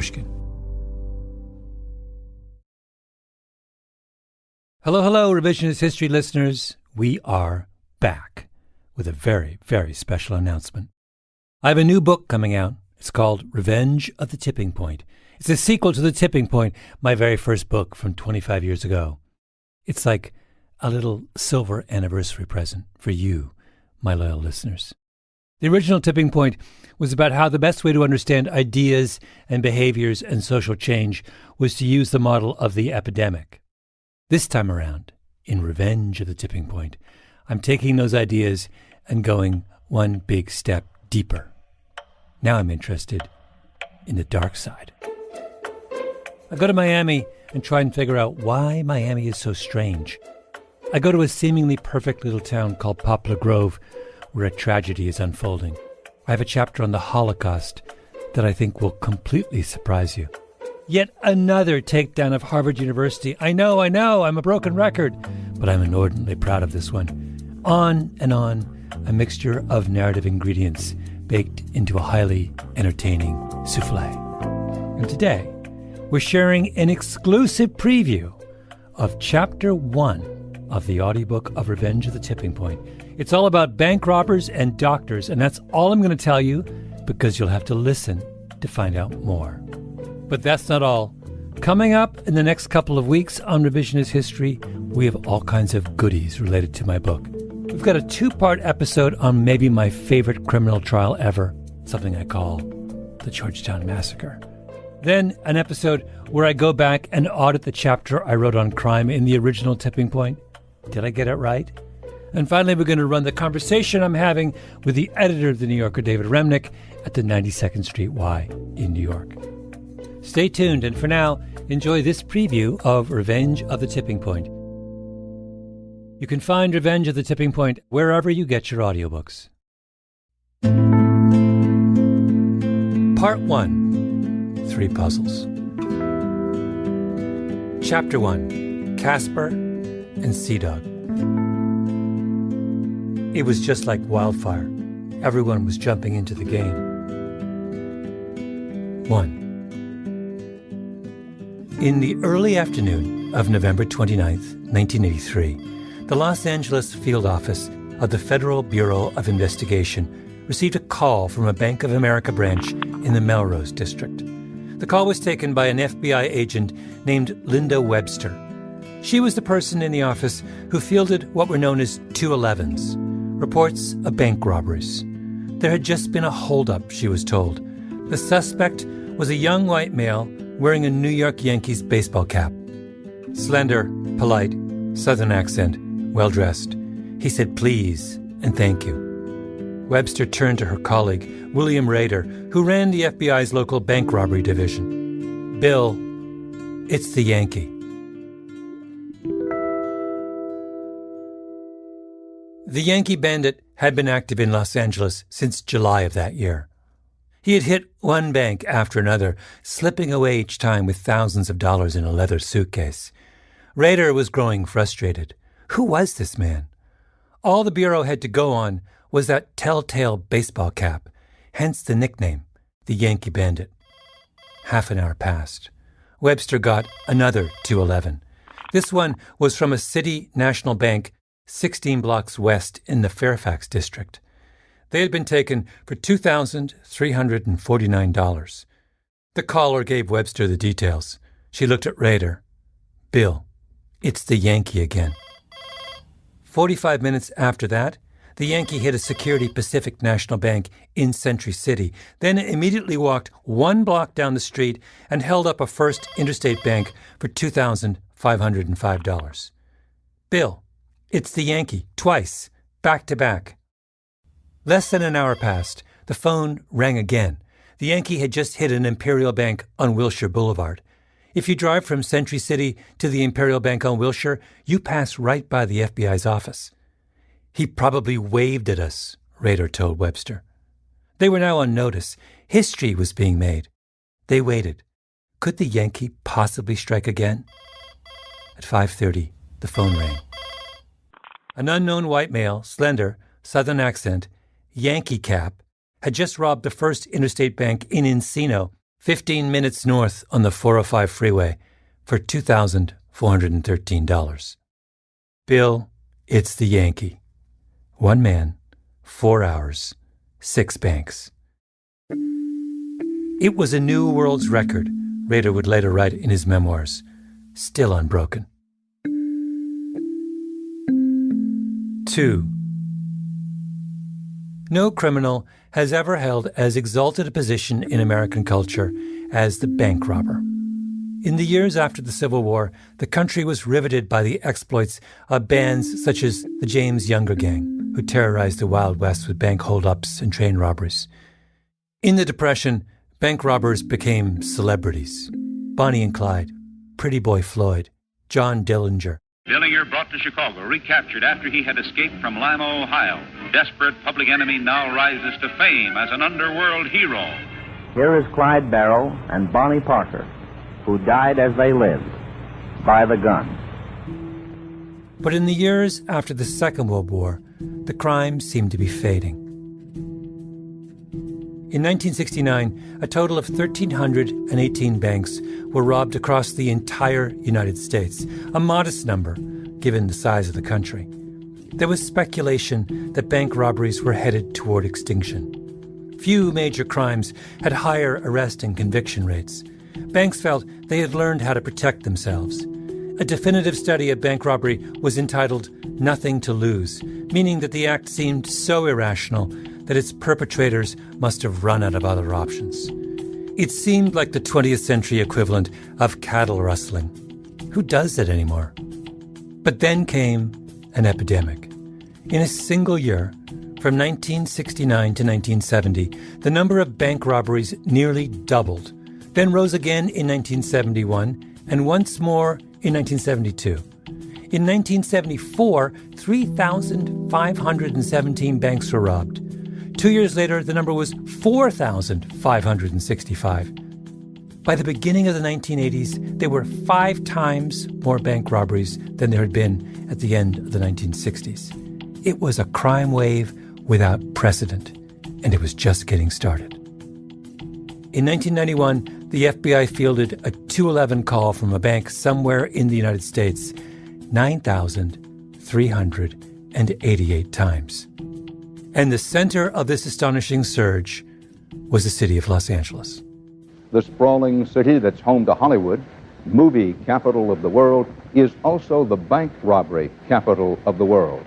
Pushkin. Hello, Revisionist History listeners. We are back with a very, very special announcement. I have a new book coming out. It's called Revenge of the Tipping Point. It's a sequel to The Tipping Point, my very first book from 25 years ago. It's like a little silver anniversary present for you, my loyal listeners. The original Tipping Point was about how the best way to understand ideas and behaviors and social change was to use the model of the epidemic. This time around, in Revenge of the Tipping Point, I'm taking those ideas and going one big step deeper. Now I'm interested in the dark side. I go to Miami and try and figure out why Miami is so strange. I go to a seemingly perfect little town called Poplar Grove, where a tragedy is unfolding. I have a chapter on the Holocaust that I think will completely surprise you. Yet another takedown of Harvard University. I know, I'm a broken record, but I'm inordinately proud of this one. On and on, a mixture of narrative ingredients baked into a highly entertaining souffle. And today, we're sharing an exclusive preview of Chapter 1 of the audiobook of Revenge of the Tipping Point. It's all about bank robbers and doctors, and that's all I'm going to tell you because you'll have to listen to find out more. But that's not all. Coming up in the next couple of weeks on Revisionist History, we have all kinds of goodies related to my book. We've got a 2-part episode on maybe my favorite criminal trial ever, something I call the Georgetown Massacre. Then an episode where I go back and audit the chapter I wrote on crime in the original Tipping Point. Did I get it right? And finally, we're going to run the conversation I'm having with the editor of The New Yorker, David Remnick, at the 92nd Street Y in New York. Stay tuned, and for now, enjoy this preview of Revenge of the Tipping Point. You can find Revenge of the Tipping Point wherever you get your audiobooks. Part 1. 3 Puzzles. Chapter 1. Casper and Sea Dog. It was just like wildfire. Everyone was jumping into the game. 1. In the early afternoon of November 29th, 1983, the Los Angeles field office of the Federal Bureau of Investigation received a call from a Bank of America branch in the Melrose district. The call was taken by an FBI agent named Linda Webster. She was the person in the office who fielded what were known as 211s, reports of bank robberies. There had just been a holdup, she was told. The suspect was a young white male wearing a New York Yankees baseball cap. Slender, polite, Southern accent, well-dressed. He said please and thank you. Webster turned to her colleague, William Rader, who ran the FBI's local bank robbery division. Bill, it's the Yankee. The Yankee Bandit had been active in Los Angeles since July of that year. He had hit one bank after another, slipping away each time with thousands of dollars in a leather suitcase. Rader was growing frustrated. Who was this man? All the Bureau had to go on was that telltale baseball cap, hence the nickname, the Yankee Bandit. Half an hour passed. Webster got another 211. This one was from a city national bank 16 blocks west in the Fairfax district. They had been taken for $2,349. The caller gave Webster the details. She looked at Rader. Bill, it's the Yankee again. 45 minutes after that, the Yankee hit a Security Pacific National Bank in Century City, then immediately walked 1 block down the street and held up a First Interstate Bank for $2,505. Bill, it's the Yankee, twice, back to back. Less than an hour passed. The phone rang again. The Yankee had just hit an Imperial Bank on Wilshire Boulevard. If you drive from Century City to the Imperial Bank on Wilshire, you pass right by the FBI's office. He probably waved at us, Rader told Webster. They were now on notice. History was being made. They waited. Could the Yankee possibly strike again? At 5:30, the phone rang. An unknown white male, slender, Southern accent, Yankee cap, had just robbed the First Interstate Bank in Encino 15 minutes north on the 405 freeway for $2,413. Bill, it's the Yankee. 1 man, 4 hours, 6 banks. It was a new world's record, Rader would later write in his memoirs, still unbroken. 2. No criminal has ever held as exalted a position in American culture as the bank robber. In the years after the Civil War, the country was riveted by the exploits of bands such as the James Younger Gang, who terrorized the Wild West with bank holdups and train robberies. In the Depression, bank robbers became celebrities. Bonnie and Clyde, Pretty Boy Floyd, John Dillinger. Dillinger brought to Chicago, recaptured after he had escaped from Lima, Ohio. Desperate public enemy now rises to fame as an underworld hero. Here is Clyde Barrow and Bonnie Parker, who died as they lived, by the gun. But in the years after the Second World War, the crime seemed to be fading. In 1969, a total of 1,318 banks were robbed across the entire United States, a modest number given the size of the country. There was speculation that bank robberies were headed toward extinction. Few major crimes had higher arrest and conviction rates. Banks felt they had learned how to protect themselves. A definitive study of bank robbery was entitled Nothing to Lose, meaning that the act seemed so irrational that its perpetrators must have run out of other options. It seemed like the 20th century equivalent of cattle rustling. Who does that anymore? But then came an epidemic. In a single year, from 1969 to 1970, the number of bank robberies nearly doubled, then rose again in 1971, and once more in 1972. In 1974, 3,517 banks were robbed. 2 years later, the number was 4,565. By the beginning of the 1980s, there were 5 times more bank robberies than there had been at the end of the 1960s. It was a crime wave without precedent, and it was just getting started. In 1991, the FBI fielded a 211 call from a bank somewhere in the United States 9,388 times. And the center of this astonishing surge was the city of Los Angeles. The sprawling city that's home to Hollywood, movie capital of the world, is also the bank robbery capital of the world.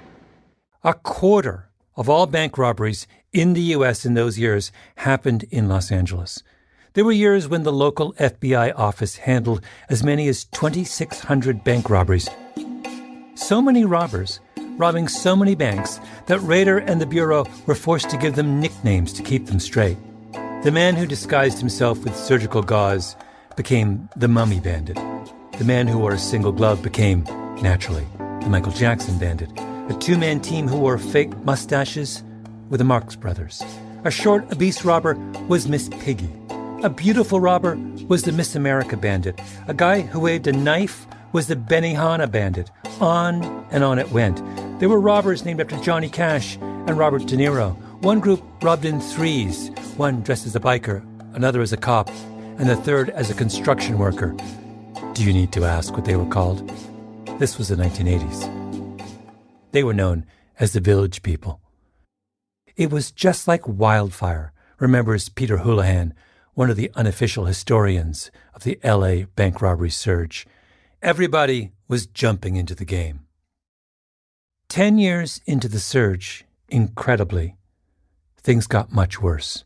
A quarter of all bank robberies in the U.S. in those years happened in Los Angeles. There were years when the local FBI office handled as many as 2,600 bank robberies. So many robbers robbing so many banks that Rader and the Bureau were forced to give them nicknames to keep them straight. The man who disguised himself with surgical gauze became the Mummy Bandit. The man who wore a single glove became, naturally, the Michael Jackson Bandit. A 2-man team who wore fake mustaches were the Marx Brothers. A short, obese robber was Miss Piggy. A beautiful robber was the Miss America Bandit. A guy who waved a knife was the Benihana Bandit. On and on it went. There were robbers named after Johnny Cash and Robert De Niro. One group robbed in threes, one dressed as a biker, another as a cop, and the third as a construction worker. Do you need to ask what they were called? This was the 1980s. They were known as the Village People. It was just like wildfire, remembers Peter Houlihan, one of the unofficial historians of the L.A. bank robbery surge. Everybody was jumping into the game. 10 years into the surge, incredibly, things got much worse.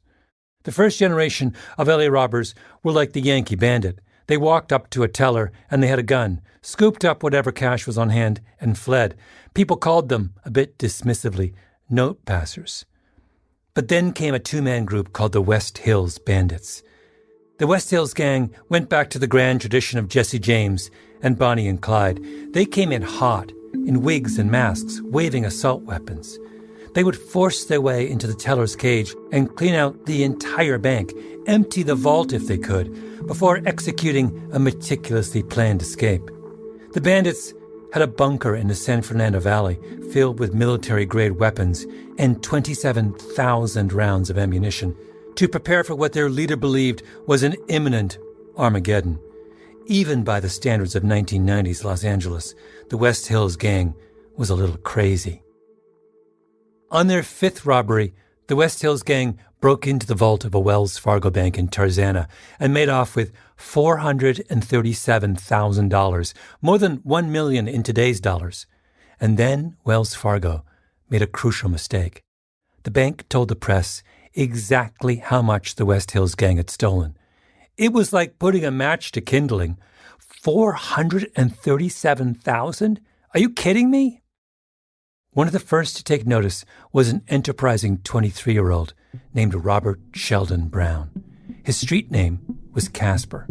The first generation of L.A. robbers were like the Yankee Bandit. They walked up to a teller and they had a gun, scooped up whatever cash was on hand, and fled. People called them, a bit dismissively, note passers. But then came a 2-man group called the West Hills Bandits. The West Hills Gang went back to the grand tradition of Jesse James and Bonnie and Clyde. They came in hot, in wigs and masks, waving assault weapons. They would force their way into the teller's cage and clean out the entire bank, empty the vault if they could, before executing a meticulously planned escape. The bandits had a bunker in the San Fernando Valley filled with military-grade weapons and 27,000 rounds of ammunition. to prepare for what their leader believed was an imminent Armageddon. Even by the standards of 1990s Los Angeles, the West Hills Gang was a little crazy. On their fifth robbery, the West Hills Gang broke into the vault of a Wells Fargo bank in Tarzana and made off with $437,000, more than $1 million in today's dollars. And then Wells Fargo made a crucial mistake. The bank told the press exactly how much the West Hills Gang had stolen. It was like putting a match to kindling. $437,000? Are you kidding me? One of the first to take notice was an enterprising 23-year-old named Robert Sheldon Brown. His street name was Casper.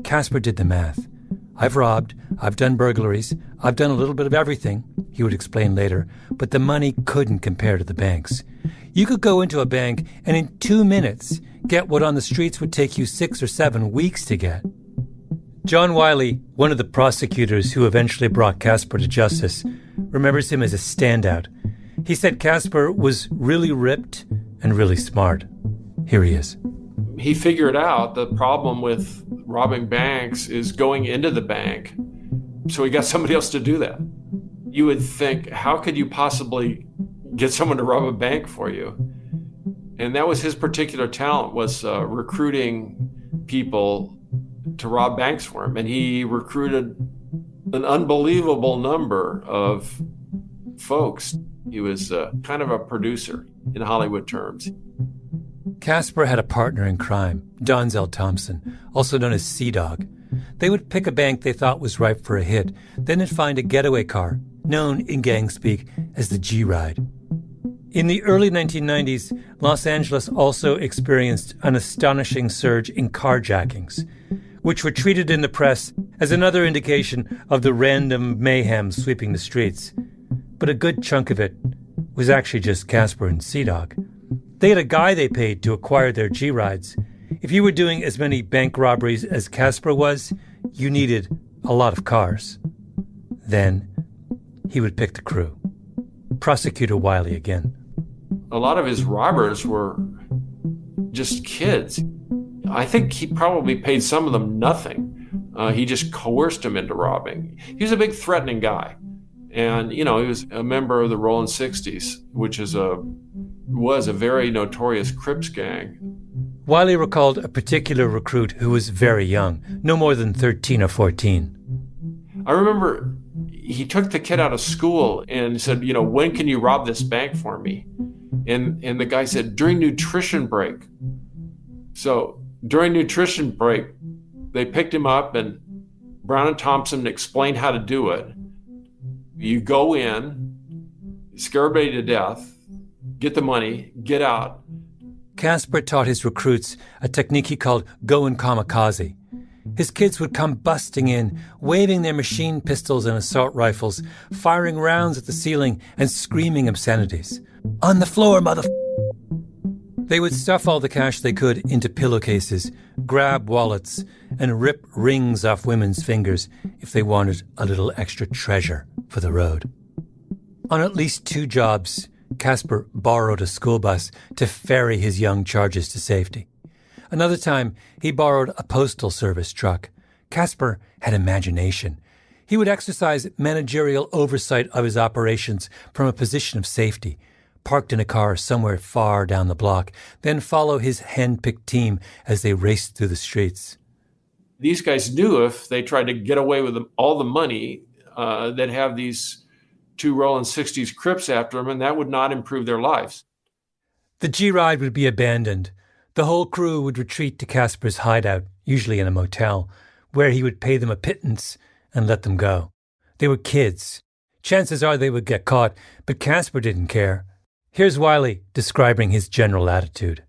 Casper did the math. I've robbed, I've done burglaries, I've done a little bit of everything, he would explain later, but the money couldn't compare to the bank's. You could go into a bank and in 2 minutes get what on the streets would take you 6 or 7 weeks to get. John Wiley, one of the prosecutors who eventually brought Casper to justice, remembers him as a standout. He said Casper was really ripped and really smart. Here he is. He figured out the problem with robbing banks is going into the bank, so he got somebody else to do that. You would think, how could you possibly get someone to rob a bank for you? And that was his particular talent, was recruiting people to rob banks for him. And he recruited an unbelievable number of folks. He was kind of a producer in Hollywood terms. Casper had a partner in crime, Donzel Thompson, also known as Sea-Dog. They would pick a bank they thought was ripe for a hit, then they'd find a getaway car, known in gang speak as the G-Ride. In the early 1990s, Los Angeles also experienced an astonishing surge in carjackings, which were treated in the press as another indication of the random mayhem sweeping the streets. But a good chunk of it was actually just Casper and Sea-Dog. They had a guy they paid to acquire their G-Rides. If you were doing as many bank robberies as Casper was, you needed a lot of cars. Then he would pick the crew. Prosecutor Wiley again. A lot of his robbers were just kids. I think he probably paid some of them nothing. He just coerced them into robbing. He was a big threatening guy. And, he was a member of the Rollin' 60s, which was a very notorious Crips gang. Wiley recalled a particular recruit who was very young, no more than 13 or 14. I remember he took the kid out of school and said, when can you rob this bank for me? And the guy said, during nutrition break. So during nutrition break, they picked him up and Brown and Thompson explained how to do it. You go in, scare everybody to death, get the money, get out. Casper taught his recruits a technique he called going kamikaze. His kids would come busting in, waving their machine pistols and assault rifles, firing rounds at the ceiling and screaming obscenities. On the floor, They would stuff all the cash they could into pillowcases, grab wallets, and rip rings off women's fingers if they wanted a little extra treasure for the road. On at least 2 jobs, Casper borrowed a school bus to ferry his young charges to safety. Another time, he borrowed a postal service truck. Casper had imagination. He would exercise managerial oversight of his operations from a position of safety, parked in a car somewhere far down the block, then follow his hand-picked team as they raced through the streets. These guys knew if they tried to get away with all the money, they'd have these 2 Rollin' 60s Crips after them, and that would not improve their lives. The G-Ride would be abandoned. The whole crew would retreat to Casper's hideout, usually in a motel, where he would pay them a pittance and let them go. They were kids. Chances are they would get caught, but Casper didn't care. Here's Wiley describing his general attitude.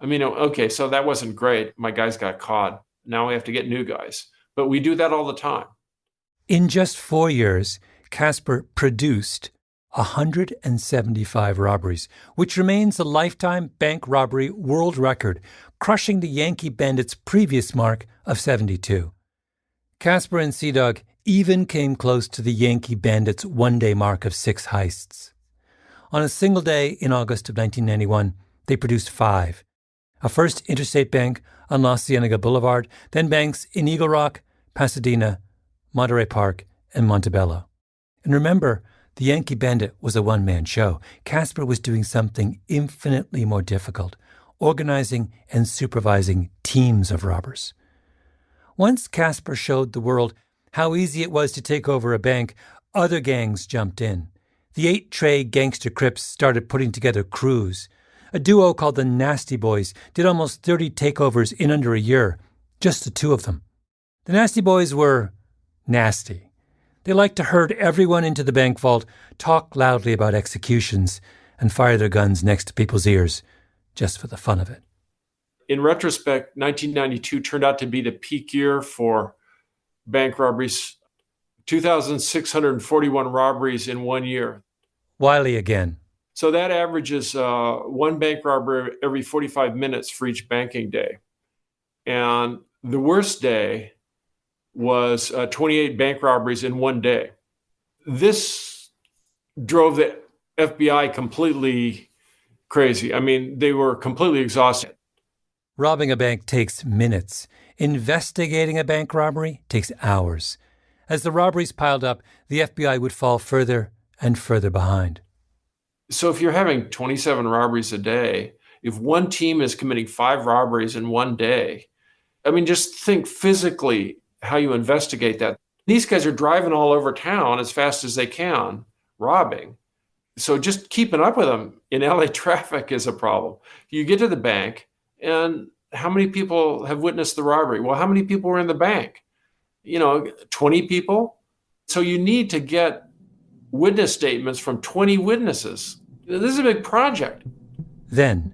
Okay, so that wasn't great. My guys got caught. Now we have to get new guys. But we do that all the time. In just 4 years, Casper produced 175 robberies, which remains a lifetime bank robbery world record, crushing the Yankee Bandits' previous mark of 72. Casper and Sea-Dog even came close to the Yankee Bandits' one-day mark of 6 heists. On a single day in August of 1991, they produced 5. A First Interstate Bank on La Cienega Boulevard, then banks in Eagle Rock, Pasadena, Monterey Park, and Montebello. And remember, the Yankee Bandit was a one-man show. Casper was doing something infinitely more difficult, organizing and supervising teams of robbers. Once Casper showed the world how easy it was to take over a bank, other gangs jumped in. The 8 Trey gangster Crips started putting together crews. A duo called the Nasty Boys did almost 30 takeovers in under a year, just the 2 of them. The Nasty Boys were nasty. They liked to herd everyone into the bank vault, talk loudly about executions, and fire their guns next to people's ears, just for the fun of it. In retrospect, 1992 turned out to be the peak year for bank robberies. 2,641 robberies in 1 year. Wiley again. So that averages one bank robbery every 45 minutes for each banking day. And the worst day was 28 bank robberies in 1 day. This drove the FBI completely crazy. I mean, they were completely exhausted. Robbing a bank takes minutes. Investigating a bank robbery takes hours. As the robberies piled up, the FBI would fall further and further behind. So if you're having 27 robberies a day, if one team is committing 5 robberies in 1 day, I mean, just think physically how you investigate that. These guys are driving all over town as fast as they can, robbing. So just keeping up with them in LA traffic is a problem. You get to the bank, and how many people have witnessed the robbery? Well, how many people were in the bank? 20 people? So you need to get witness statements from 20 witnesses. This is a big project. Then,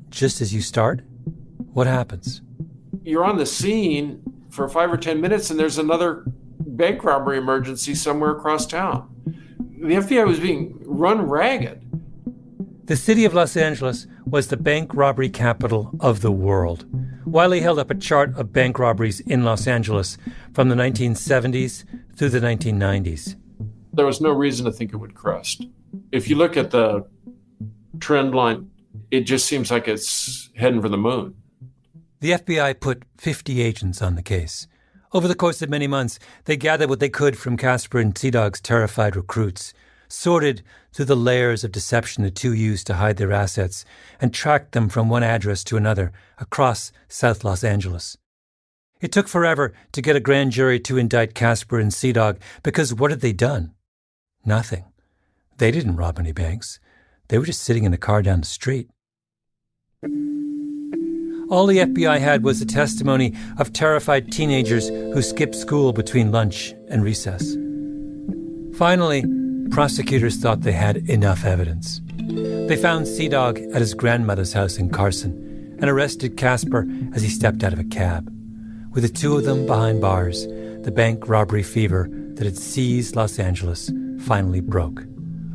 just as you start, what happens? You're on the scene for 5 or 10 minutes, and there's another bank robbery emergency somewhere across town. The FBI was being run ragged. The city of Los Angeles was the bank robbery capital of the world. Wiley held up a chart of bank robberies in Los Angeles from the 1970s through the 1990s. There was no reason to think it would crest. If you look at the trend line, it just seems like it's heading for the moon. The FBI put 50 agents on the case. Over the course of many months, they gathered what they could from Casper and Sea-Dog's terrified recruits, sorted through the layers of deception the 2 used to hide their assets, and tracked them from one address to another across South Los Angeles. It took forever to get a grand jury to indict Casper and Sea-Dog because what had they done? Nothing. They didn't rob any banks. They were just sitting in a car down the street. All the FBI had was the testimony of terrified teenagers who skipped school between lunch and recess. Finally, prosecutors thought they had enough evidence. They found Sea-Dog at his grandmother's house in Carson and arrested Casper as he stepped out of a cab. With the 2 of them behind bars, the bank robbery fever that had seized Los Angeles finally broke.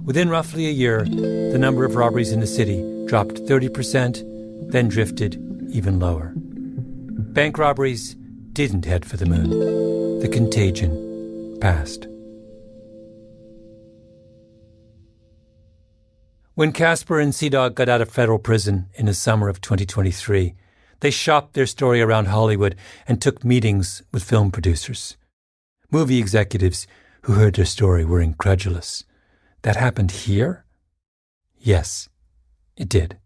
Within roughly a year, the number of robberies in the city dropped 30%, then drifted even lower. Bank robberies didn't head for the moon. The contagion passed. When Casper and Sea-Dog got out of federal prison in the summer of 2023, they shopped their story around Hollywood and took meetings with film producers. Movie executives who heard their story were incredulous. That happened here? Yes, it did.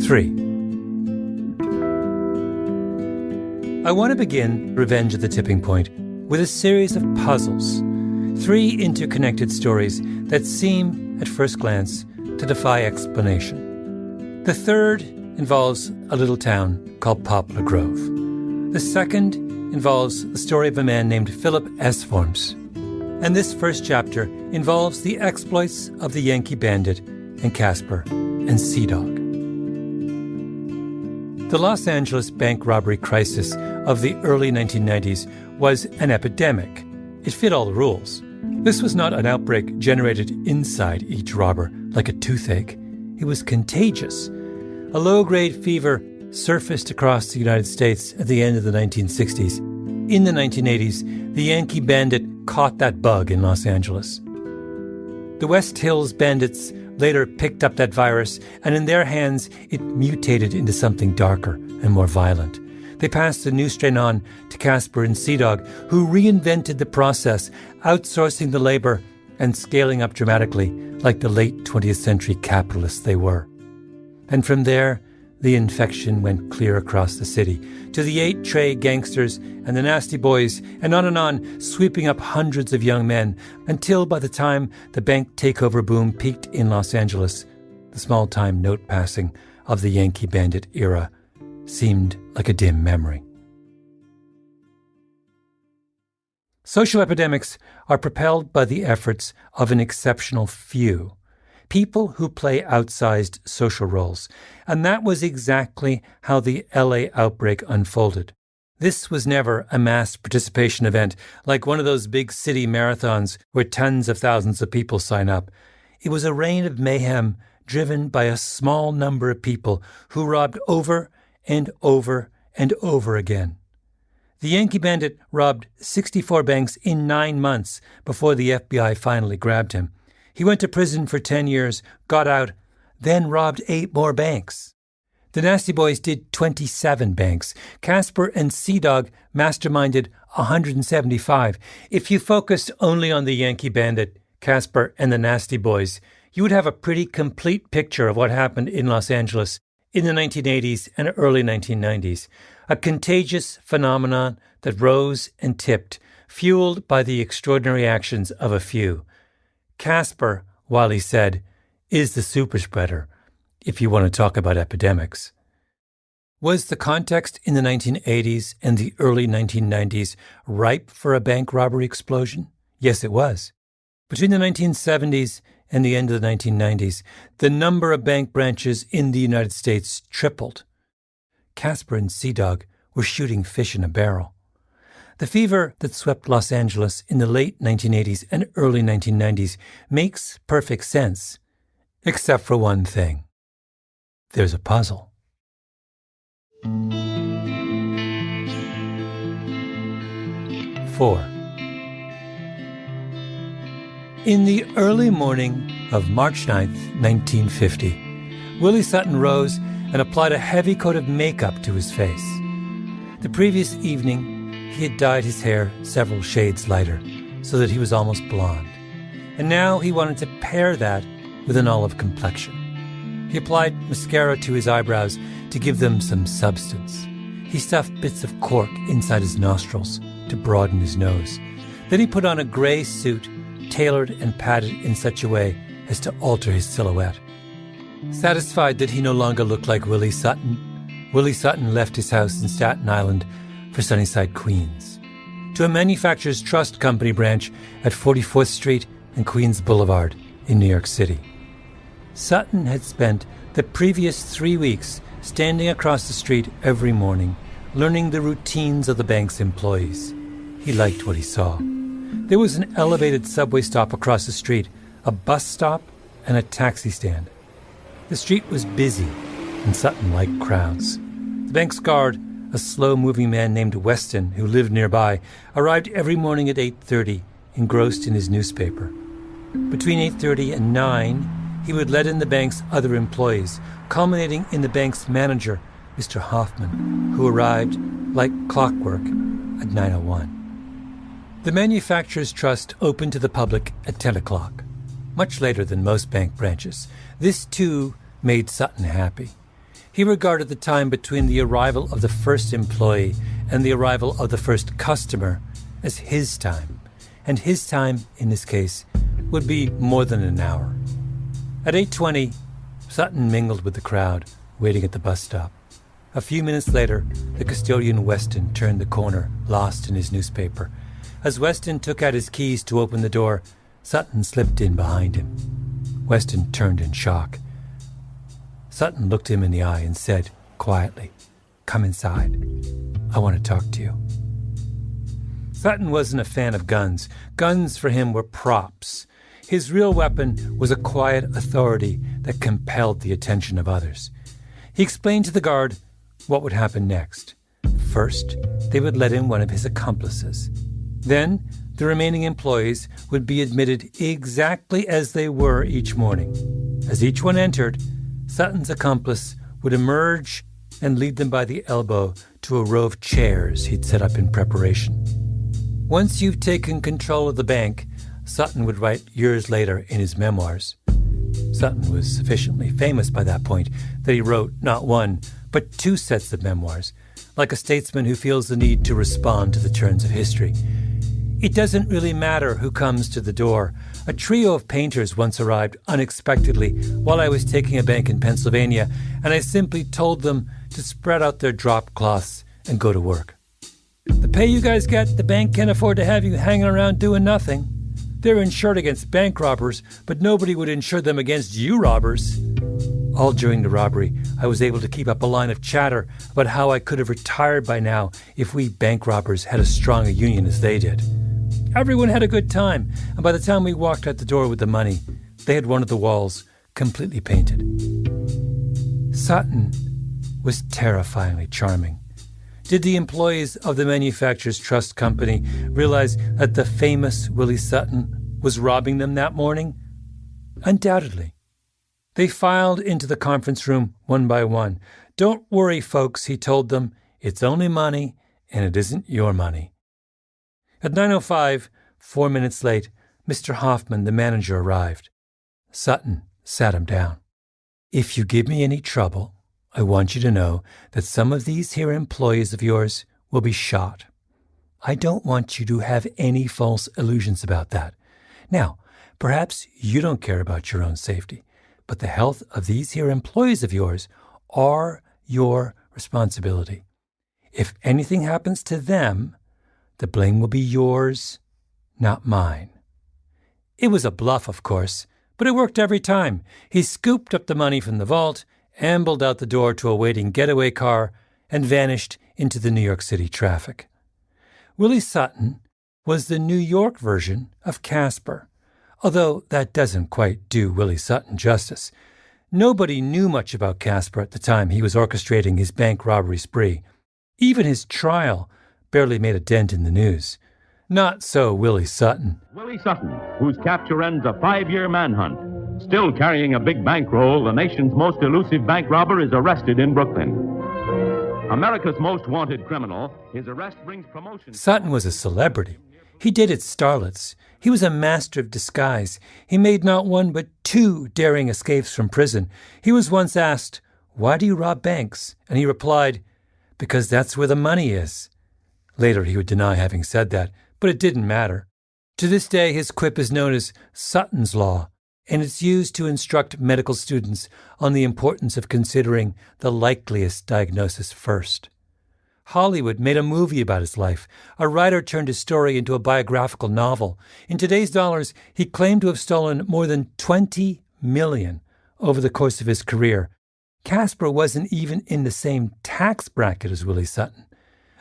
Three. I want to begin Revenge at the Tipping Point with a series of puzzles, 3 interconnected stories that seem, at first glance, to defy explanation. The third involves a little town called Poplar Grove. The second involves the story of a man named Philip S. Forms. And this first chapter involves the exploits of the Yankee Bandit and Casper and Sea-Dog. The Los Angeles bank robbery crisis of the early 1990s was an epidemic. It fit all the rules. This was not an outbreak generated inside each robber like a toothache. It was contagious. A low-grade fever surfaced across the United States at the end of the 1960s. In the 1980s, the Yankee Bandit caught that bug in Los Angeles. The West Hills Bandits later picked up that virus, and in their hands, it mutated into something darker and more violent. They passed the new strain on to Casper and Seadog, who reinvented the process, outsourcing the labor and scaling up dramatically like the late 20th century capitalists they were. And from there, the infection went clear across the city, to the 8 Trey gangsters and the Nasty Boys, and on, sweeping up hundreds of young men, until by the time the bank takeover boom peaked in Los Angeles, the small-time note-passing of the Yankee Bandit era seemed like a dim memory. Social epidemics are propelled by the efforts of an exceptional few, people who play outsized social roles, and that was exactly how the LA outbreak unfolded. This was never a mass participation event like one of those big city marathons where tens of thousands of people sign up. It was a reign of mayhem driven by a small number of people who robbed over and over and over again. The Yankee Bandit robbed 64 banks in 9 months before the FBI finally grabbed him. He went to prison for 10 years, got out, then robbed 8 more banks. The Nasty Boys did 27 banks. Casper and Seadog masterminded 175. If you focused only on the Yankee Bandit, Casper, and the Nasty Boys, you would have a pretty complete picture of what happened in Los Angeles in the 1980s and early 1990s, a contagious phenomenon that rose and tipped, fueled by the extraordinary actions of a few. Casper, Wiley said, is the superspreader, if you want to talk about epidemics. Was the context in the 1980s and the early 1990s ripe for a bank robbery explosion? Yes, it was. Between the 1970s and the end of the 1990s, the number of bank branches in the United States tripled. Casper and Seadog were shooting fish in a barrel. The fever that swept Los Angeles in the late 1980s and early 1990s makes perfect sense, except for one thing. There's a puzzle. Four. In the early morning of March 9th, 1950, Willie Sutton rose and applied a heavy coat of makeup to his face. The previous evening, he had dyed his hair several shades lighter, so that he was almost blonde. And now he wanted to pair that with an olive complexion. He applied mascara to his eyebrows to give them some substance. He stuffed bits of cork inside his nostrils to broaden his nose. Then he put on a gray suit, tailored and padded in such a way as to alter his silhouette. Satisfied that he no longer looked like Willie Sutton left his house in Staten Island for Sunnyside, Queens, to a Manufacturers Trust Company branch at 44th Street and Queens Boulevard in New York City. Sutton had spent the previous 3 weeks standing across the street every morning, learning the routines of the bank's employees. He liked what he saw. There was an elevated subway stop across the street, a bus stop, and a taxi stand. The street was busy, and Sutton liked crowds. The bank's guard, a slow-moving man named Weston, who lived nearby, arrived every morning at 8:30, engrossed in his newspaper. Between 8:30 and 9, he would let in the bank's other employees, culminating in the bank's manager, Mr. Hoffman, who arrived, like clockwork, at 9:01. The Manufacturers Trust opened to the public at 10 o'clock, much later than most bank branches. This, too, made Sutton happy. He regarded the time between the arrival of the first employee and the arrival of the first customer as his time, and his time, in this case, would be more than an hour. At 8:20, Sutton mingled with the crowd, waiting at the bus stop. A few minutes later, the custodian Weston turned the corner, lost in his newspaper. As Weston took out his keys to open the door, Sutton slipped in behind him. Weston turned in shock. Sutton looked him in the eye and said, quietly, "Come inside. I want to talk to you." Sutton wasn't a fan of guns. Guns for him were props. His real weapon was a quiet authority that compelled the attention of others. He explained to the guard what would happen next. First, they would let in one of his accomplices. Then, the remaining employees would be admitted exactly as they were each morning. As each one entered, Sutton's accomplice would emerge and lead them by the elbow to a row of chairs he'd set up in preparation. Once you've taken control of the bank, Sutton would write years later in his memoirs. Sutton was sufficiently famous by that point that he wrote not one, but two sets of memoirs, like a statesman who feels the need to respond to the turns of history. It doesn't really matter who comes to the door. A trio of painters once arrived unexpectedly while I was taking a bank in Pennsylvania, and I simply told them to spread out their drop cloths and go to work. The pay you guys get, the bank can't afford to have you hanging around doing nothing. They're insured against bank robbers, but nobody would insure them against you robbers. All during the robbery, I was able to keep up a line of chatter about how I could have retired by now if we bank robbers had as strong a union as they did. Everyone had a good time, and by the time we walked out the door with the money, they had one of the walls completely painted. Sutton was terrifyingly charming. Did the employees of the Manufacturers Trust Company realize that the famous Willie Sutton was robbing them that morning? Undoubtedly. They filed into the conference room one by one. "Don't worry, folks," he told them. "It's only money, and it isn't your money." At 9:05, 4 minutes late, Mr. Hoffman, the manager, arrived. Sutton sat him down. "If you give me any trouble, I want you to know that some of these here employees of yours will be shot. I don't want you to have any false illusions about that. Now, perhaps you don't care about your own safety, but the health of these here employees of yours are your responsibility. If anything happens to them, the blame will be yours, not mine." It was a bluff, of course, but it worked every time. He scooped up the money from the vault, ambled out the door to a waiting getaway car, and vanished into the New York City traffic. Willie Sutton was the New York version of Casper, although that doesn't quite do Willie Sutton justice. Nobody knew much about Casper at the time he was orchestrating his bank robbery spree. Even his trial barely made a dent in the news. Not so Willie Sutton. Willie Sutton, whose capture ends a 5-year manhunt. Still carrying a big bankroll, the nation's most elusive bank robber is arrested in Brooklyn. America's most wanted criminal, his arrest brings promotion. Sutton was a celebrity. He dated starlets. He was a master of disguise. He made not one but 2 daring escapes from prison. He was once asked, "Why do you rob banks?" And he replied, "Because that's where the money is." Later he would deny having said that, but it didn't matter. To this day, his quip is known as Sutton's Law, and it's used to instruct medical students on the importance of considering the likeliest diagnosis first. Hollywood made a movie about his life. A writer turned his story into a biographical novel. In today's dollars, he claimed to have stolen more than $20 million over the course of his career. Casper wasn't even in the same tax bracket as Willie Sutton,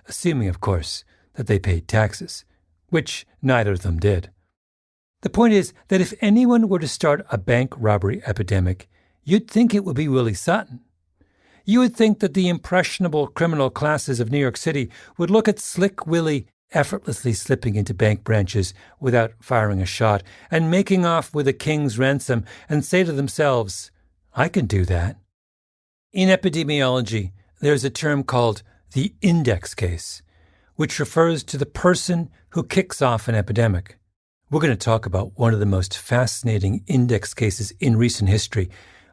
assuming, of course, that they paid taxes, which neither of them did. The point is that if anyone were to start a bank robbery epidemic, you'd think it would be Willie Sutton. You would think that the impressionable criminal classes of New York City would look at Slick Willie effortlessly slipping into bank branches without firing a shot and making off with a king's ransom and say to themselves, "I can do that." In epidemiology, there's a term called the index case, which refers to the person who kicks off an epidemic. We're going to talk about one of the most fascinating index cases in recent history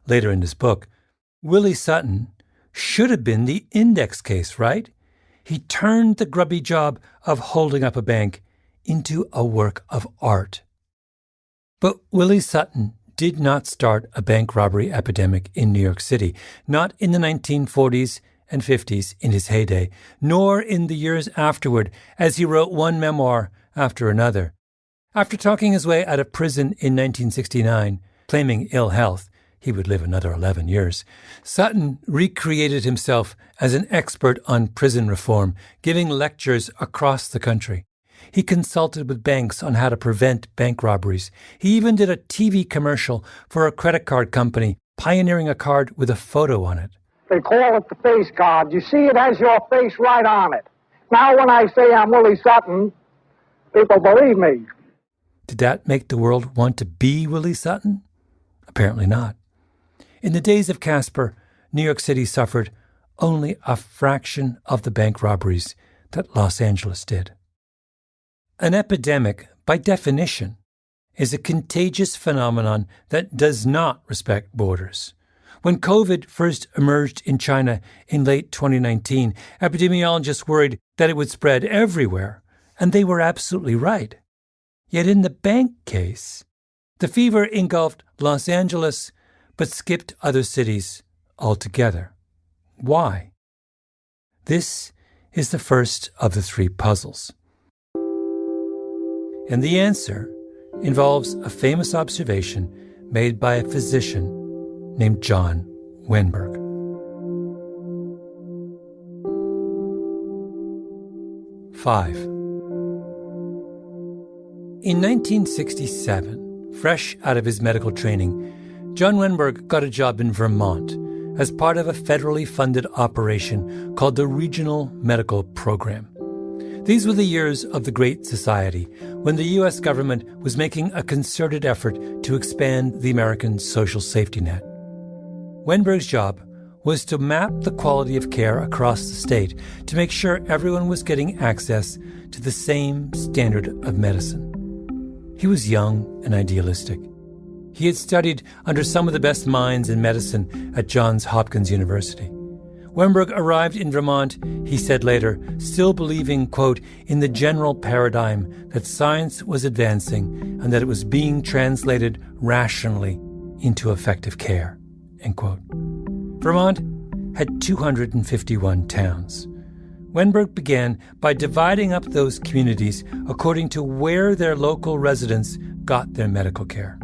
later in this book. Willie Sutton should have been the index case, right? He turned the grubby job of holding up a bank into a work of art. But Willie Sutton did not start a bank robbery epidemic in New York City, not in the 1940s and 50s in his heyday, nor in the years afterward as he wrote one memoir after another. After talking his way out of prison in 1969, claiming ill health, he would live another 11 years, Sutton recreated himself as an expert on prison reform, giving lectures across the country. He consulted with banks on how to prevent bank robberies. He even did a TV commercial for a credit card company, pioneering a card with a photo on it. They call it the face card. You see, it has your face right on it. Now when I say I'm Willie Sutton, people believe me. Did that make the world want to be Willie Sutton? Apparently not. In the days of Casper, New York City suffered only a fraction of the bank robberies that Los Angeles did. An epidemic, by definition, is a contagious phenomenon that does not respect borders. When COVID first emerged in China in late 2019, epidemiologists worried that it would spread everywhere, and they were absolutely right. Yet in the bank case, the fever engulfed Los Angeles but skipped other cities altogether. Why? This is the first of the three puzzles. And the answer involves a famous observation made by a physician named John Wenberg. Five. In 1967, fresh out of his medical training, John Wenberg got a job in Vermont as part of a federally funded operation called the Regional Medical Program. These were the years of the Great Society, when the U.S. government was making a concerted effort to expand the American social safety net. Wenberg's job was to map the quality of care across the state to make sure everyone was getting access to the same standard of medicine. He was young and idealistic. He had studied under some of the best minds in medicine at Johns Hopkins University. Wenberg arrived in Vermont, he said later, still believing, quote, in the general paradigm that science was advancing and that it was being translated rationally into effective care, end quote. Vermont had 251 towns. Wenberg began by dividing up those communities according to where their local residents got their medical care.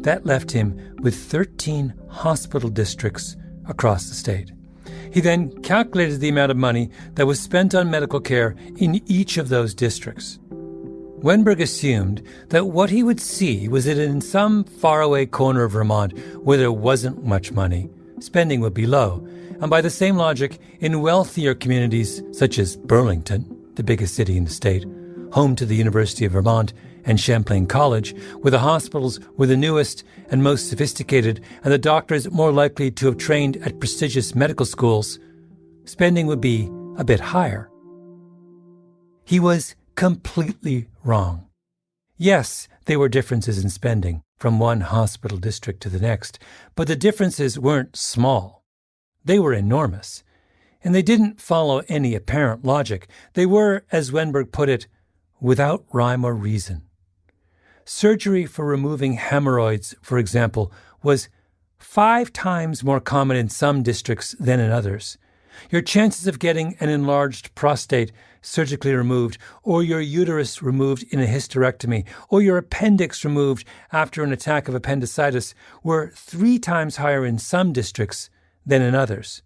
That left him with 13 hospital districts across the state. He then calculated the amount of money that was spent on medical care in each of those districts. Wenberg assumed that what he would see was that in some faraway corner of Vermont where there wasn't much money, spending would be low, and by the same logic, in wealthier communities such as Burlington, the biggest city in the state, home to the University of Vermont and Champlain College, where the hospitals were the newest and most sophisticated and the doctors more likely to have trained at prestigious medical schools, spending would be a bit higher. He was completely wrong. Yes, there were differences in spending from one hospital district to the next, but the differences weren't small. They were enormous, and they didn't follow any apparent logic. They were, as Wenberg put it, without rhyme or reason. Surgery for removing hemorrhoids, for example, was 5 times more common in some districts than in others. Your chances of getting an enlarged prostate surgically removed, or your uterus removed in a hysterectomy, or your appendix removed after an attack of appendicitis were 3 times higher in some districts than in others.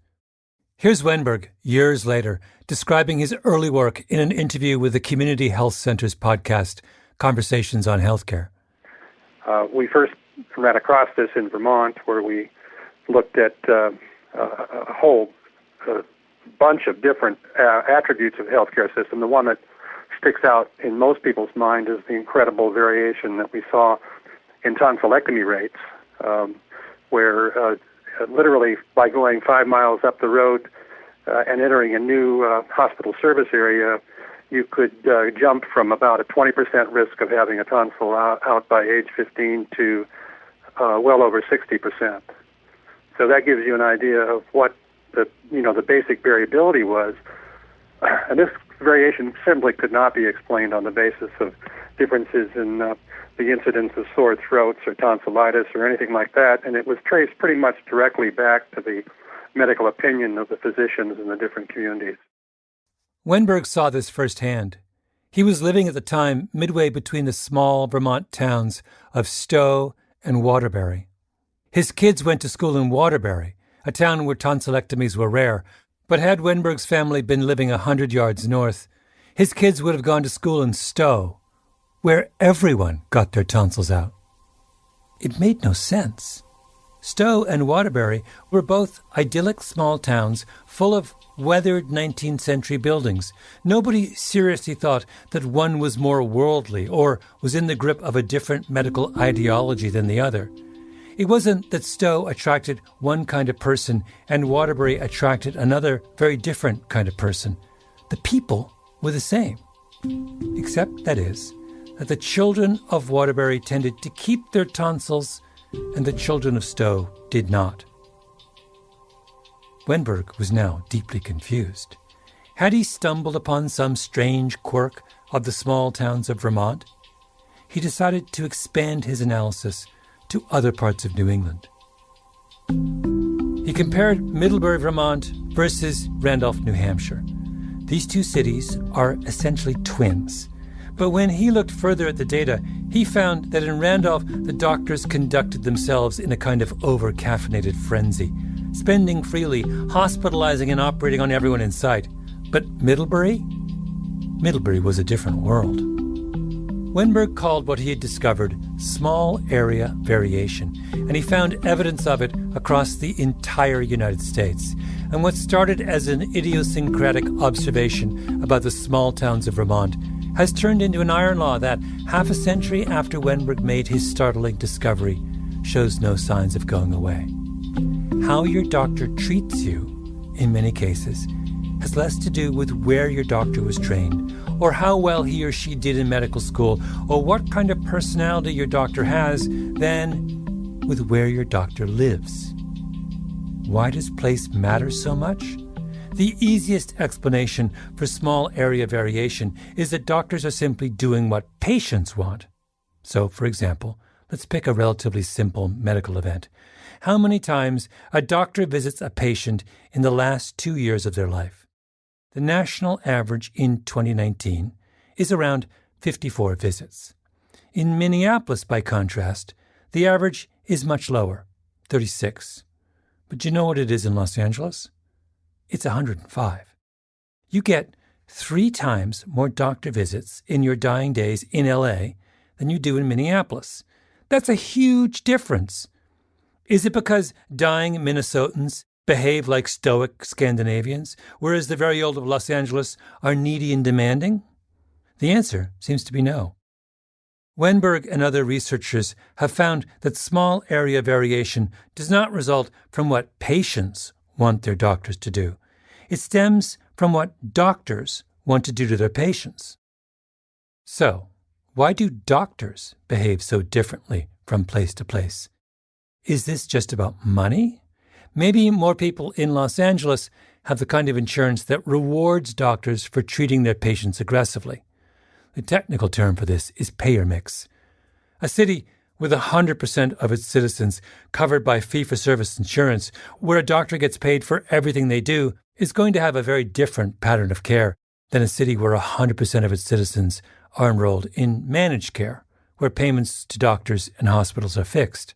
Here's Wenberg, years later, describing his early work in an interview with the Community Health Center's podcast, Conversations on Healthcare. We first ran across this in Vermont, where we looked at a whole bunch of different attributes of the healthcare system. The one that sticks out in most people's mind is the incredible variation that we saw in tonsillectomy rates, where literally by going 5 miles up the road and entering a new hospital service area, you could jump from about a 20% risk of having a tonsil out by age 15 to well over 60%. So that gives you an idea of what the basic variability was. And this variation simply could not be explained on the basis of differences in the incidence of sore throats or tonsillitis or anything like that. And it was traced pretty much directly back to the medical opinion of the physicians in the different communities. Wenberg saw this firsthand. He was living at the time midway between the small Vermont towns of Stowe and Waterbury. His kids went to school in Waterbury, a town where tonsillectomies were rare, but had Wenberg's family been living 100 yards north, his kids would have gone to school in Stowe, where everyone got their tonsils out. It made no sense. Stowe and Waterbury were both idyllic small towns full of weathered 19th century buildings. Nobody seriously thought that one was more worldly or was in the grip of a different medical ideology than the other. It wasn't that Stowe attracted one kind of person and Waterbury attracted another very different kind of person. The people were the same. Except, that is, that the children of Waterbury tended to keep their tonsils and the children of Stowe did not. Weisberg was now deeply confused. Had he stumbled upon some strange quirk of the small towns of Vermont? He decided to expand his analysis to other parts of New England. He compared Middlebury, Vermont versus Randolph, New Hampshire. These two cities are essentially twins. But when he looked further at the data, he found that in Randolph, the doctors conducted themselves in a kind of over-caffeinated frenzy, spending freely, hospitalizing and operating on everyone in sight. But Middlebury? Middlebury was a different world. Weisberg called what he had discovered small area variation, and he found evidence of it across the entire United States. And what started as an idiosyncratic observation about the small towns of Vermont has turned into an iron law that, half a century after Weisberg made his startling discovery, shows no signs of going away. How your doctor treats you, in many cases, has less to do with where your doctor was trained, or how well he or she did in medical school, or what kind of personality your doctor has, than with where your doctor lives. Why does place matter so much? The easiest explanation for small area variation is that doctors are simply doing what patients want. So, for example, let's pick a relatively simple medical event. How many times a doctor visits a patient in the last 2 years of their life? The national average in 2019 is around 54 visits. In Minneapolis, by contrast, the average is much lower, 36. But you know what it is in Los Angeles? It's 105. You get 3 times more doctor visits in your dying days in LA than you do in Minneapolis. That's a huge difference. Is it because dying Minnesotans behave like stoic Scandinavians, whereas the very old of Los Angeles are needy and demanding? The answer seems to be no. Weisberg and other researchers have found that small area variation does not result from what patients want their doctors to do. It stems from what doctors want to do to their patients. So, why do doctors behave so differently from place to place? Is this just about money? Maybe more people in Los Angeles have the kind of insurance that rewards doctors for treating their patients aggressively. The technical term for this is payer mix. A city with 100% of its citizens covered by fee-for-service insurance, where a doctor gets paid for everything they do, is going to have a very different pattern of care than a city where 100% of its citizens are enrolled in managed care, where payments to doctors and hospitals are fixed.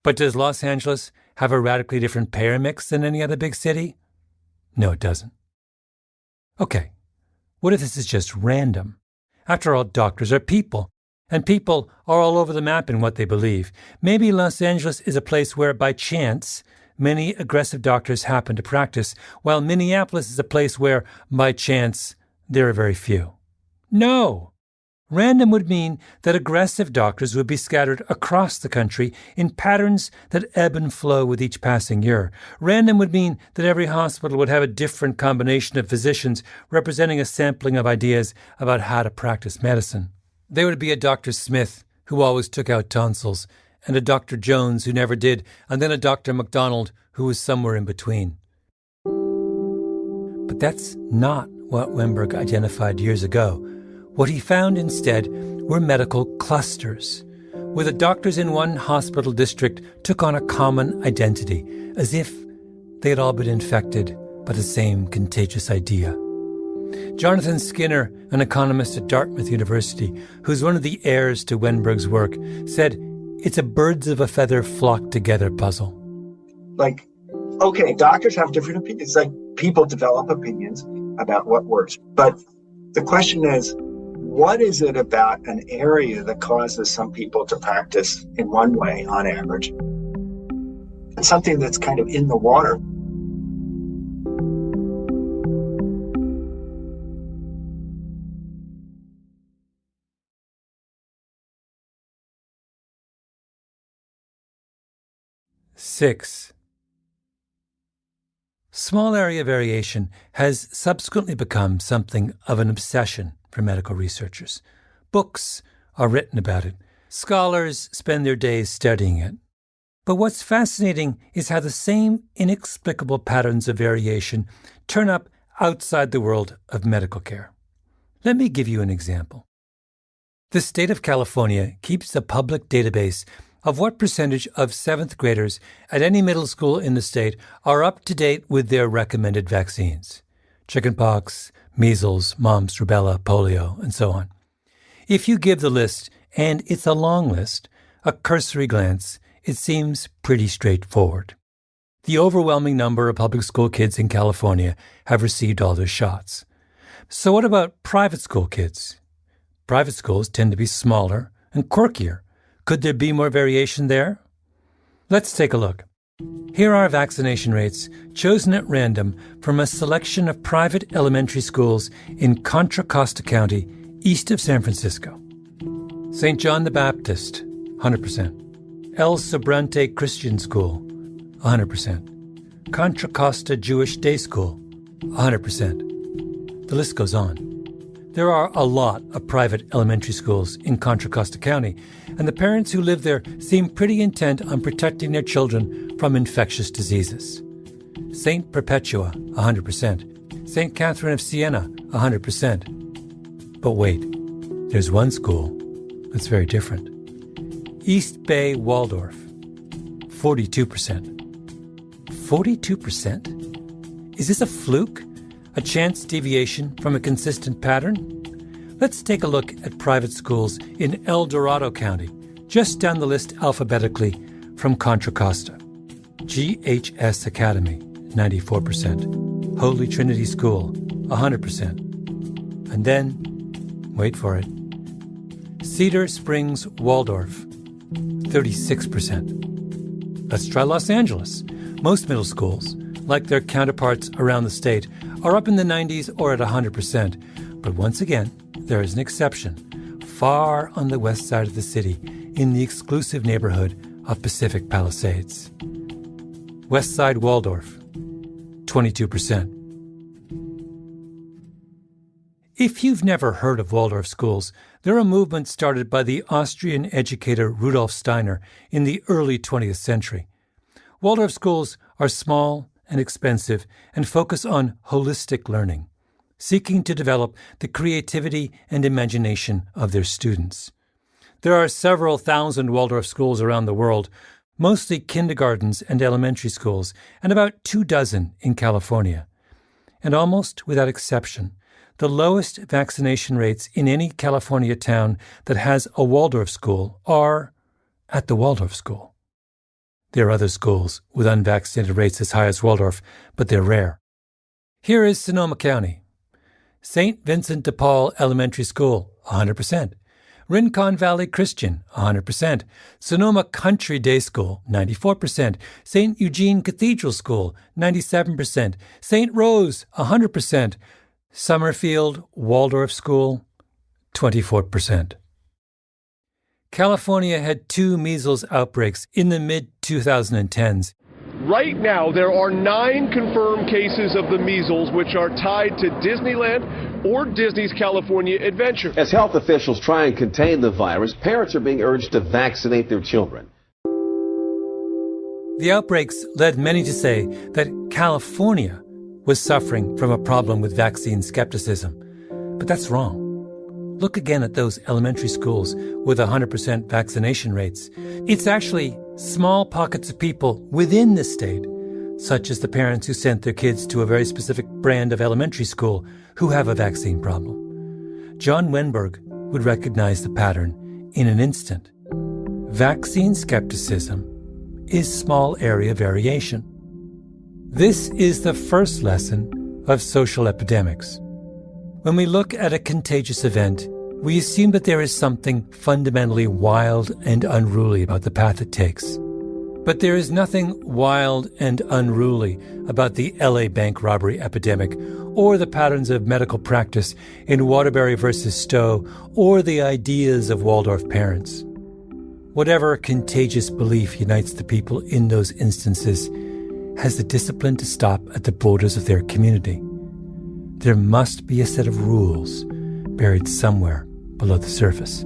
But does Los Angeles have a radically different payer mix than any other big city? No, it doesn't. Okay, what if this is just random? After all, doctors are people, and people are all over the map in what they believe. Maybe Los Angeles is a place where, by chance, many aggressive doctors happen to practice, while Minneapolis is a place where, by chance, there are very few. No! Random would mean that aggressive doctors would be scattered across the country in patterns that ebb and flow with each passing year. Random would mean that every hospital would have a different combination of physicians representing a sampling of ideas about how to practice medicine. There would be a Dr. Smith who always took out tonsils, and a Dr. Jones who never did, and then a Dr. McDonald who was somewhere in between. But that's not what Weisberg identified years ago. What he found instead were medical clusters, where the doctors in one hospital district took on a common identity, as if they had all been infected by the same contagious idea. Jonathan Skinner, an economist at Dartmouth University, who's one of the heirs to Weisberg's work, said it's a birds of a feather flock together puzzle. Like, okay, doctors have different opinions. Like, people develop opinions about what works. But the question is, what is it about an area that causes some people to practice in one way on average It's something that's kind of in the water. Six. Small area variation has subsequently become something of an obsession for medical researchers. Books are written about it. Scholars spend their days studying it. But what's fascinating is how the same inexplicable patterns of variation turn up outside the world of medical care. Let me give you an example. The state of California keeps a public database of what percentage of 7th graders at any middle school in the state are up to date with their recommended vaccines. Chickenpox, measles, mumps, rubella, polio, and so on. If you give the list, and it's a long list, a cursory glance, it seems pretty straightforward. The overwhelming number of public school kids in California have received all their shots. So what about private school kids? Private schools tend to be smaller and quirkier. Could there be more variation there? Let's take a look. Here are vaccination rates chosen at random from a selection of private elementary schools in Contra Costa County, east of San Francisco. St. John the Baptist, 100%. El Sobrante Christian School, 100%. Contra Costa Jewish Day School, 100%. The list goes on. There are a lot of private elementary schools in Contra Costa County, and the parents who live there seem pretty intent on protecting their children from infectious diseases. St. Perpetua, 100%. St. Catherine of Siena, 100%. But wait, there's one school that's very different. East Bay Waldorf, 42%. 42%? Is this a fluke? A chance deviation from a consistent pattern? Let's take a look at private schools in El Dorado County, just down the list alphabetically from Contra Costa. GHS Academy, 94%. Holy Trinity School, 100%. And then, wait for it, Cedar Springs Waldorf, 36%. Let's try Los Angeles. Most middle schools, like their counterparts around the state, are up in the 90s or at 100%. But once again, there is an exception, far on the west side of the city, in the exclusive neighborhood of Pacific Palisades. Westside Waldorf, 22%. If you've never heard of Waldorf schools, they're a movement started by the Austrian educator Rudolf Steiner in the early 20th century. Waldorf schools are small and expensive and focus on holistic learning, seeking to develop the creativity and imagination of their students. There are several thousand Waldorf schools around the world, mostly kindergartens and elementary schools, and about 24 in California. And almost without exception, the lowest vaccination rates in any California town that has a Waldorf school are at the Waldorf school. There are other schools with unvaccinated rates as high as Waldorf, but they're rare. Here is Sonoma County. St. Vincent de Paul Elementary School, 100%. Rincon Valley Christian, 100%. Sonoma Country Day School, 94%. St. Eugene Cathedral School, 97%. St. Rose, 100%. Summerfield Waldorf School, 24%. California had 2 measles outbreaks in the mid-2010s. Right now, there are 9 confirmed cases of the measles, which are tied to Disneyland or Disney's California Adventure. As health officials try and contain the virus, parents are being urged to vaccinate their children. The outbreaks led many to say that California was suffering from a problem with vaccine skepticism. But that's wrong. Look again at those elementary schools with 100% vaccination rates. It's actually small pockets of people within the state, such as the parents who sent their kids to a very specific brand of elementary school, who have a vaccine problem. John Wenberg would recognize the pattern in an instant. Vaccine skepticism is small area variation. This is the first lesson of social epidemics. When we look at a contagious event, we assume that there is something fundamentally wild and unruly about the path it takes. But there is nothing wild and unruly about the LA bank robbery epidemic, or the patterns of medical practice in Waterbury versus Stowe, or the ideas of Waldorf parents. Whatever contagious belief unites the people in those instances has the discipline to stop at the borders of their community. There must be a set of rules buried somewhere below the surface.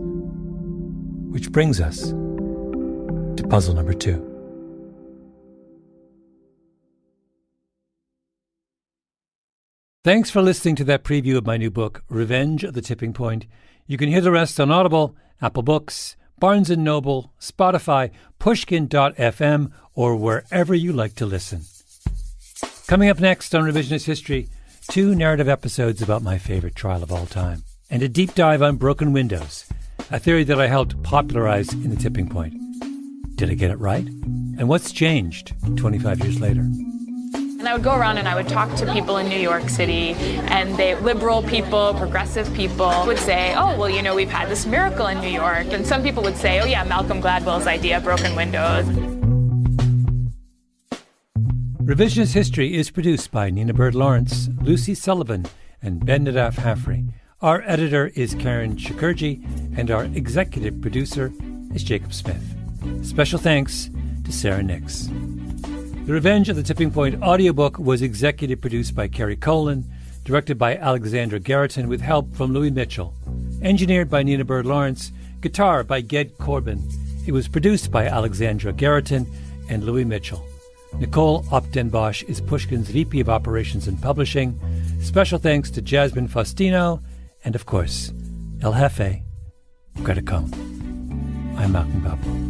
Which brings us to puzzle number 2. Thanks for listening to that preview of my new book, Revenge of the Tipping Point. You can hear the rest on Audible, Apple Books, Barnes & Noble, Spotify, Pushkin.fm, or wherever you like to listen. Coming up next on Revisionist History, 2 narrative episodes about my favorite trial of all time, and a deep dive on broken windows, a theory that I helped popularize in The Tipping Point. Did I get it right? And what's changed 25 years later? And I would go around and I would talk to people in New York City, and liberal people, progressive people would say, oh, well, you know, we've had this miracle in New York. And some people would say, oh, yeah, Malcolm Gladwell's idea, broken windows. Revisionist History is produced by Nina Bird Lawrence, Lucy Sullivan, and Ben Nadaf Haffrey. Our editor is Karen Shakurji, and our executive producer is Jacob Smith. Special thanks to Sarah Nix. The Revenge of the Tipping Point audiobook was executive produced by Kerry Colin, directed by Alexandra Garrison with help from Louis Mitchell, engineered by Nina Bird Lawrence, guitar by Ged Corbin. It was produced by Alexandra Garrison and Louis Mitchell. Nicole Opdenbosch is Pushkin's VP of Operations and Publishing. Special thanks to Jasmine Faustino and, of course, El Jefe, Greta Cohn. I'm Malcolm Gladwell.